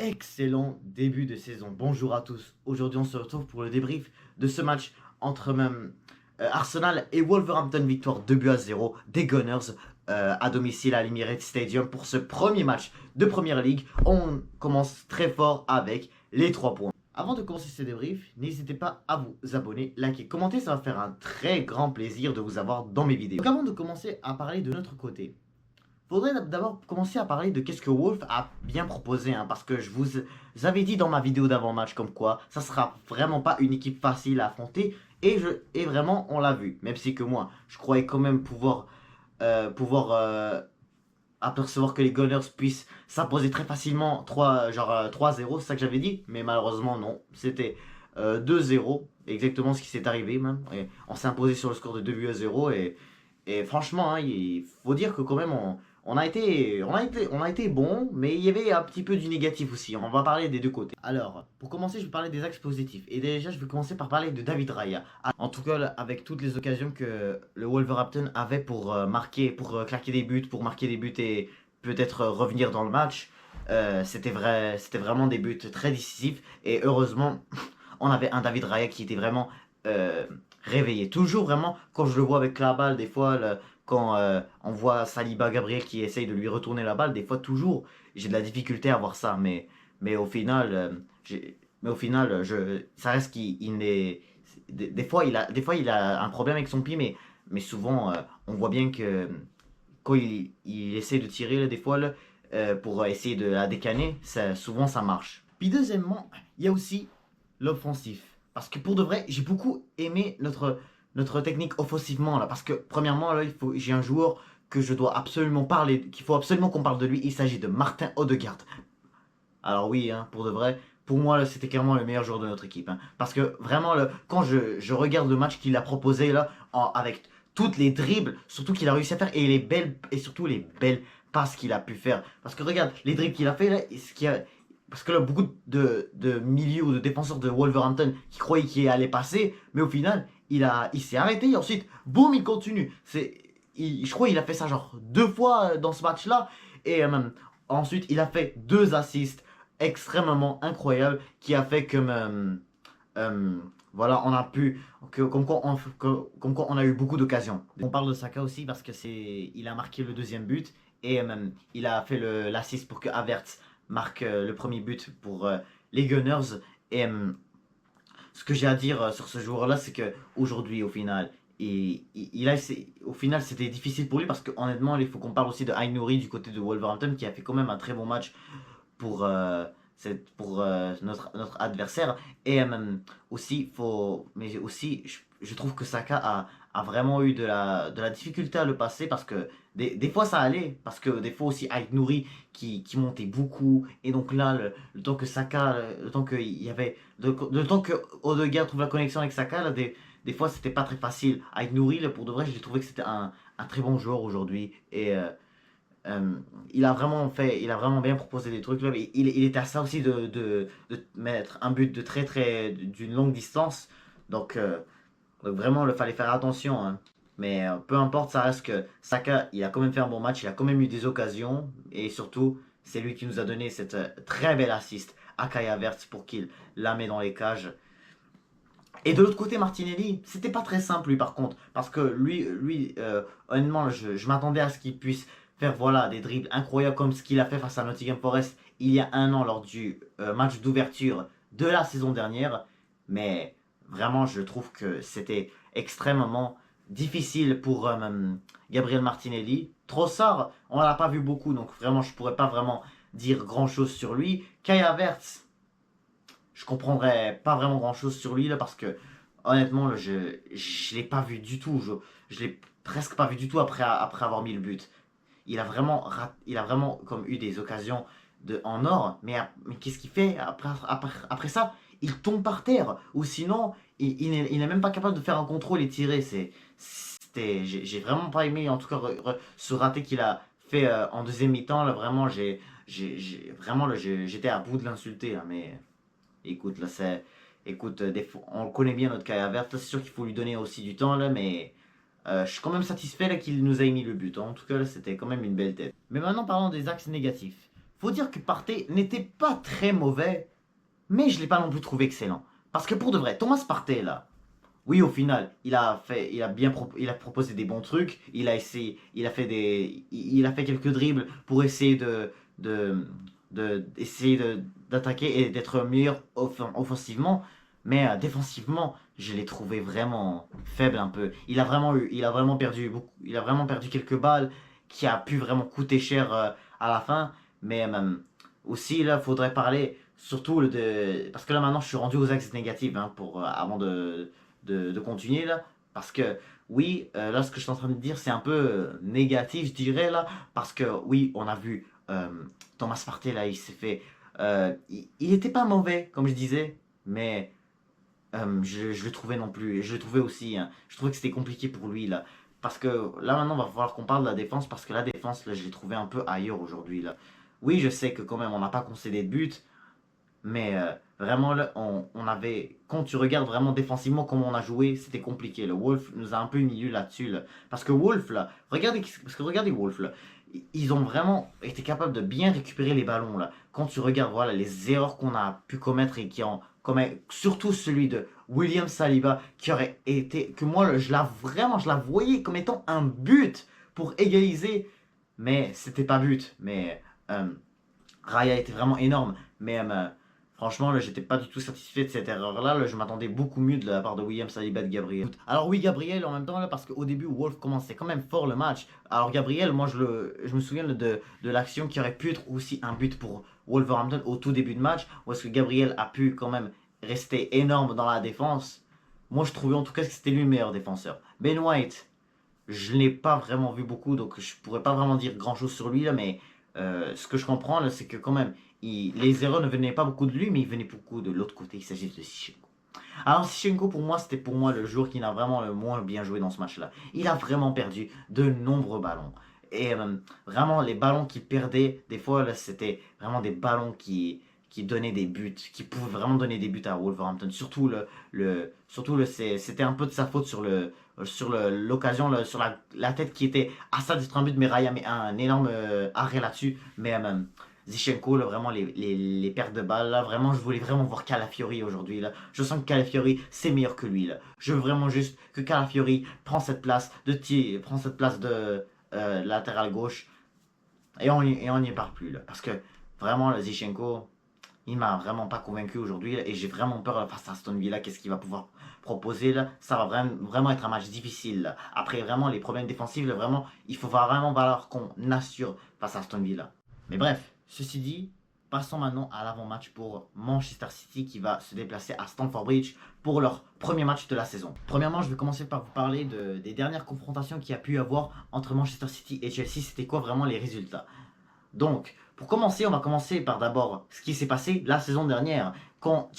Excellent début de saison. Bonjour à tous. Aujourd'hui, on se retrouve pour le débrief de ce match entre Arsenal et Wolverhampton. Victoire 2-0 des Gunners à domicile à l'Emirates Stadium pour ce premier match de Premier League. On commence très fort avec les 3 points. Avant de commencer ce débrief, n'hésitez pas à vous abonner, liker, commenter. Ça va faire un très grand plaisir de vous avoir dans mes vidéos. Donc avant de commencer à parler de notre côté, faudrait d'abord commencer à parler de qu'est-ce que Wolf a bien proposé, hein, parce que je vous avais dit dans ma vidéo d'avant-match comme quoi ça sera vraiment pas une équipe facile à affronter, et vraiment on l'a vu, même si que moi je croyais quand même pouvoir apercevoir que les Gunners puissent s'imposer très facilement 3-0, c'est ça que j'avais dit, mais malheureusement non, c'était 2-0, exactement ce qui s'est arrivé même, et on s'est imposé sur le score de 2-0, et franchement, hein, il faut dire que quand même on a été bon, mais il y avait un petit peu du négatif aussi. On va parler des deux côtés. Alors, pour commencer, je vais parler des axes positifs. Et déjà, je vais commencer par parler de David Raya. En tout cas, avec toutes les occasions que le Wolverhampton avait pour marquer, pour claquer des buts, pour marquer des buts et peut-être revenir dans le match, c'était vraiment des buts très décisifs. Et heureusement, on avait un David Raya qui était vraiment réveillé. Toujours vraiment, quand je le vois avec la balle, des fois, quand on voit Saliba Gabriel qui essaye de lui retourner la balle, des fois toujours j'ai de la difficulté à voir ça, mais au final, ça reste qu'il est. Des fois il a un problème avec son pied, mais souvent on voit bien que quand il essaie de tirer là, des fois là, pour essayer de la décaner, souvent ça marche. Puis deuxièmement, il y a aussi l'offensif. Parce que pour de vrai, j'ai beaucoup aimé notre technique offensivement là. Parce que premièrement, là, j'ai un joueur que je dois absolument parler, qu'il faut absolument qu'on parle de lui. Il s'agit de Martin Odegaard. Alors oui, hein, pour de vrai, pour moi, là, c'était clairement le meilleur joueur de notre équipe, hein. Parce que vraiment, là, quand je regarde le match qu'il a proposé là, avec toutes les dribbles, surtout qu'il a réussi à faire, et surtout les belles passes qu'il a pu faire. Parce que regarde, les dribbles qu'il a fait là, parce que là, beaucoup de milieux ou de défenseurs de Wolverhampton qui croyaient qu'il allait passer, mais au final, il s'est arrêté et ensuite, boum, il continue. Je crois qu'il a fait ça genre 2 fois dans ce match-là, et ensuite, il a fait 2 assists extrêmement incroyables qui a fait que voilà, on a pu comme quoi on a eu beaucoup d'occasions. On parle de Saka aussi parce que il a marqué le deuxième but et il a fait l'assist pour que Havertz marque le premier but pour les Gunners. Et ce que j'ai à dire sur ce joueur-là, c'est que aujourd'hui, au final, au final, c'était difficile pour lui parce que honnêtement, il faut qu'on parle aussi de Aïnouri du côté de Wolverhampton qui a fait quand même un très bon match pour, notre adversaire. Et mais aussi, je trouve que Saka a vraiment eu de la difficulté à le passer parce que des fois ça allait, parce que des fois aussi Ait Nouri qui montait beaucoup. Et donc là, le temps que Saka, le temps que il y avait, le temps que Odegaard trouve la connexion avec Saka, là, des fois c'était pas très facile. Ait Nouri, là, pour de vrai, j'ai trouvé que c'était un très bon joueur aujourd'hui. Et il a vraiment bien proposé des trucs là. Il était à ça aussi de mettre un but d'une longue distance. Donc, vraiment, il fallait faire attention, hein. Mais peu importe, ça reste que Saka, il a quand même fait un bon match, il a quand même eu des occasions. Et surtout, c'est lui qui nous a donné cette très belle assist à Kai Havertz pour qu'il la met dans les cages. Et de l'autre côté, Martinelli, c'était pas très simple lui par contre. Parce que honnêtement, je m'attendais à ce qu'il puisse faire voilà, des dribbles incroyables comme ce qu'il a fait face à Nottingham Forest il y a un an lors du match d'ouverture de la saison dernière. Mais vraiment, je trouve que c'était extrêmement difficile pour Gabriel Martinelli. Trossard, on l'a pas vu beaucoup, donc vraiment, je pourrais pas vraiment dire grand chose sur lui. Kai Havertz, je comprendrais pas vraiment grand chose sur lui là parce que honnêtement là, je l'ai pas vu du tout. Je l'ai presque pas vu du tout après avoir mis le but. Il a vraiment comme eu des occasions en or, mais qu'est-ce qu'il fait après ça? Il tombe par terre, ou sinon il n'est même pas capable de faire un contrôle et tirer. J'ai vraiment pas aimé en tout cas ce raté qu'il a fait en deuxième mi-temps là. Vraiment vraiment là, j'étais à bout de l'insulter là, mais écoute là écoute, on le connaît bien notre Kai Havertz, c'est sûr qu'il faut lui donner aussi du temps là, mais je suis quand même satisfait là, qu'il nous ait mis le but, hein. En tout cas, là, c'était quand même une belle tête. Mais maintenant, parlons des axes négatifs. faut dire que Partey n'était pas très mauvais, mais je ne l'ai pas non plus trouvé excellent. Parce que pour de vrai, Thomas Partey là, oui, au final, il a proposé des bons trucs. Il a essayé, il a fait quelques dribbles pour essayer de, essayer d'attaquer et d'être meilleur offensivement. Mais défensivement, je l'ai trouvé vraiment faible un peu. Il a vraiment perdu beaucoup, il a vraiment perdu quelques balles qui a pu vraiment coûter cher à la fin. Mais aussi là, faudrait parler surtout parce que là maintenant, je suis rendu aux axes négatifs hein, avant de continuer là. Parce que oui, là ce que je suis en train de dire c'est un peu négatif je dirais là. Parce que oui, on a vu Thomas Partey là, il s'est fait... il était pas mauvais comme je disais, mais je le trouvais non plus. Je le trouvais aussi, hein, je trouvais que c'était compliqué pour lui là. Parce que là maintenant, il va falloir qu'on parle de la défense. Parce que la défense, là, je l'ai trouvé un peu ailleurs aujourd'hui là. Oui, je sais que quand même, on n'a pas concédé de but. Mais vraiment, là, on avait. Quand tu regardes vraiment défensivement comment on a joué, c'était compliqué. Le Wolf nous a un peu mis là-dessus. Là. Parce que Wolf, là, regardez Wolf, là. Ils ont vraiment été capables de bien récupérer les ballons. Là. Quand tu regardes voilà, les erreurs qu'on a pu commettre et qui ont. Surtout celui de William Saliba, qui aurait été. Que moi, là, je la voyais comme étant un but pour égaliser. Mais c'était pas but. Mais Raya était vraiment énorme. Mais. Franchement, là, j'étais pas du tout satisfait de cette erreur-là. Là, je m'attendais beaucoup mieux de la part de William Saliba de Gabriel. Alors oui, Gabriel en même temps, là, parce qu'au début, Wolf commençait quand même fort le match. Alors Gabriel, moi, je me souviens de l'action qui aurait pu être aussi un but pour Wolverhampton au tout début de match, où est-ce que Gabriel a pu quand même rester énorme dans la défense. Moi, je trouvais en tout cas que c'était lui le meilleur défenseur. Ben White, je ne l'ai pas vraiment vu beaucoup, donc je pourrais pas vraiment dire grand-chose sur lui, là, mais ce que je comprends, là, c'est que quand même, les erreurs ne venaient pas beaucoup de lui, mais ils venaient beaucoup de l'autre côté. Il s'agit de Sichenko. Alors Sichenko, pour moi, c'était pour moi le joueur qui n'a vraiment le moins bien joué dans ce match-là. Il a vraiment perdu de nombreux ballons. Et vraiment, les ballons qu'il perdait, des fois, là, c'était vraiment des ballons qui donnaient des buts, qui pouvaient vraiment donner des buts à Wolverhampton. C'était un peu de sa faute sur l'occasion, sur la tête qui était à ça d'être un but, mais Raya met un énorme arrêt là-dessus. Mais Zichenko, là, vraiment les pertes de balles, là, vraiment, je voulais vraiment voir Calafiori aujourd'hui, là. Je sens que Calafiori, c'est meilleur que lui, là. Je veux vraiment juste que Calafiori prend cette place de latéral gauche, et on n'y parle plus, là. Parce que, vraiment, le Zichenko, il m'a vraiment pas convaincu aujourd'hui, et j'ai vraiment peur face à Aston Villa, qu'est-ce qu'il va pouvoir proposer, là. Ça va vraiment être un match difficile, là. Après, vraiment, les problèmes défensifs, là, vraiment, il faut vraiment falloir qu'on assure face à Aston Villa. Mais bref, ceci dit, passons maintenant à l'avant-match pour Manchester City qui va se déplacer à Stamford Bridge pour leur premier match de la saison. Premièrement, je vais commencer par vous parler des dernières confrontations qu'il y a pu y avoir entre Manchester City et Chelsea. C'était quoi vraiment les résultats? Donc, pour commencer, on va commencer par d'abord ce qui s'est passé la saison dernière quand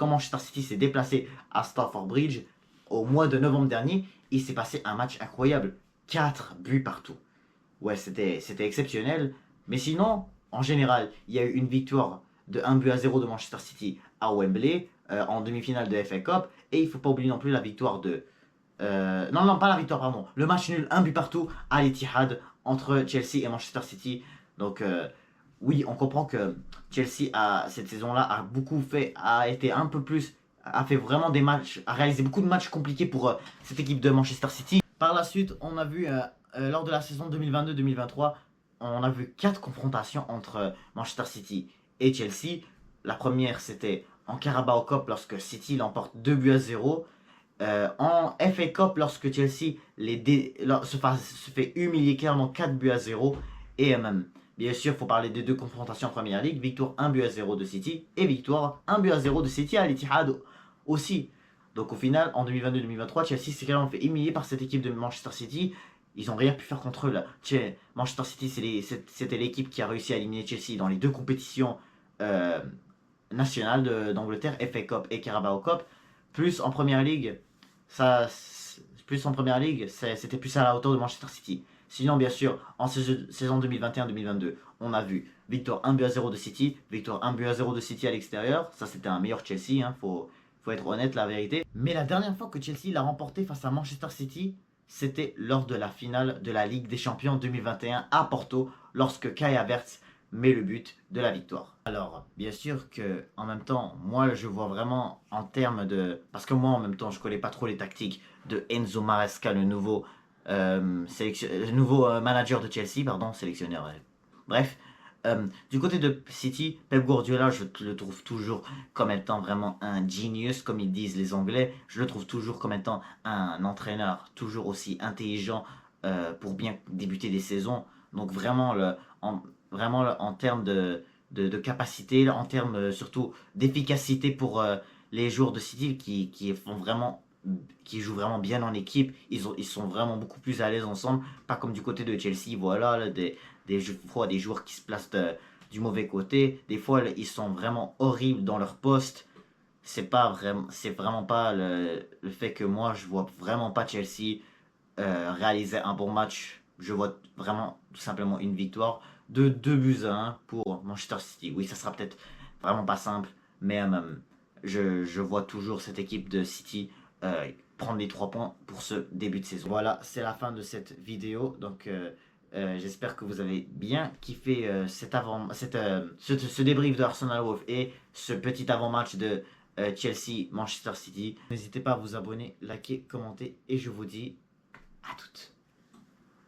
Manchester City s'est déplacé à Stamford Bridge au mois de novembre dernier. Il s'est passé un match incroyable, 4 buts partout. Ouais, c'était exceptionnel. Mais sinon, en général, il y a eu une victoire de 1-0 de Manchester City à Wembley en demi-finale de FA Cup. Et il ne faut pas oublier non plus la victoire de... non, pas la victoire, pardon. Le match nul, un but partout à l'Etihad entre Chelsea et Manchester City. Donc, oui, on comprend que Chelsea, cette saison-là, a fait vraiment des matchs, a réalisé beaucoup de matchs compliqués pour cette équipe de Manchester City. Par la suite, on a vu, lors de la saison 2022-2023, on a vu 4 confrontations entre Manchester City et Chelsea. La première, c'était en Carabao Cup lorsque City l'emporte 2-0. En FA Cup lorsque Chelsea se fait humilier clairement 4-0. Et même, bien sûr, il faut parler des deux confrontations en Première Ligue. Victoire 1-0 de City et victoire 1-0 de City à l'Etihad aussi. Donc au final, en 2022-2023, Chelsea s'est clairement fait humilier par cette équipe de Manchester City. Ils n'ont rien pu faire contre eux là. Manchester City, c'était l'équipe qui a réussi à éliminer Chelsea dans les deux compétitions nationales d'Angleterre, FA Cup et Carabao Cup. Plus en Première Ligue, c'était plus à la hauteur de Manchester City. Sinon, bien sûr, en saison 2021-2022, on a vu victoire 1-0 de City, victoire 1-0 de City à l'extérieur. Ça, c'était un meilleur Chelsea, hein, faut être honnête, la vérité. Mais la dernière fois que Chelsea l'a remporté face à Manchester City, c'était lors de la finale de la Ligue des Champions 2021 à Porto, lorsque Kai Havertz met le but de la victoire. Alors, bien sûr que en même temps, moi je vois vraiment en termes de... Parce que moi en même temps, je connais pas trop les tactiques de Enzo Maresca, le nouveau, manager de Chelsea, pardon, sélectionneur. Bref, du côté de City, Pep Guardiola, je le trouve toujours comme étant vraiment un genius, comme ils disent les Anglais. Je le trouve toujours comme étant un entraîneur toujours aussi intelligent pour bien débuter des saisons. Donc vraiment, en termes de capacité, en termes surtout d'efficacité pour les joueurs de City qui jouent vraiment bien en équipe, ils sont vraiment beaucoup plus à l'aise ensemble, pas comme du côté de Chelsea, voilà, là, des fois des joueurs qui se placent du mauvais côté, des fois ils sont vraiment horribles dans leur poste. C'est vraiment pas le fait que moi je vois vraiment pas Chelsea réaliser un bon match. Je vois vraiment tout simplement une victoire de 2 buts à 1 pour Manchester City. Oui, ça sera peut-être vraiment pas simple, mais je vois toujours cette équipe de City prendre les 3 points pour ce début de saison. Voilà, c'est la fin de cette vidéo. Donc, j'espère que vous avez bien kiffé ce débrief de Arsenal Wolf et ce petit avant-match de Chelsea Manchester City. N'hésitez pas à vous abonner, liker, commenter et je vous dis à toutes.